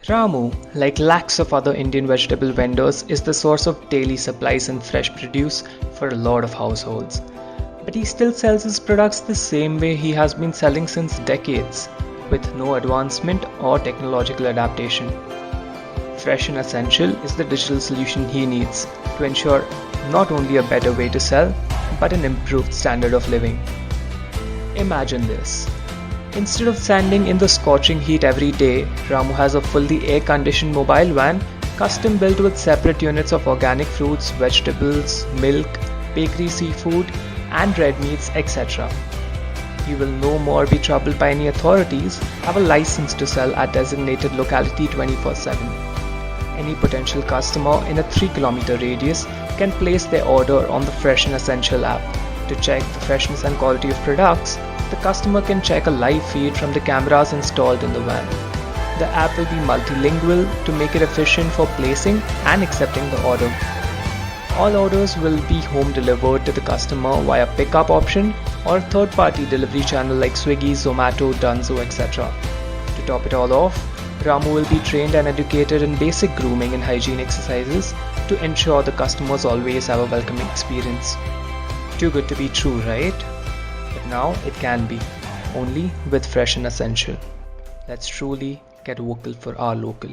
Ramu, like lakhs of other Indian vegetable vendors, is the source of daily supplies and fresh produce for a lot of households. But he still sells his products the same way he has been selling since decades, with no advancement or technological adaptation. Fresh and Essential is the digital solution he needs to ensure not only a better way to sell, but an improved standard of living. Imagine this. Instead of standing in the scorching heat every day, Ramu has a fully air-conditioned mobile van, custom built with separate units of organic fruits, vegetables, milk, bakery seafood, and red meats, etc. You will no more be troubled by any authorities, have a license to sell at designated locality 24/7. Any potential customer in a 3-kilometer radius can place their order on the Fresh and Essential app. To check the freshness and quality of products, the customer can check a live feed from the cameras installed in the van. The app will be multilingual to make it efficient for placing and accepting the order. All orders will be home delivered to the customer via pickup option or a third-party delivery channel like Swiggy, Zomato, Dunzo, etc. To top it all off, Ramu will be trained and educated in basic grooming and hygiene exercises to ensure the customers always have a welcoming experience. Too good to be true, right? But now it can be, only with Fresh and Essential. Let's truly get vocal for our local.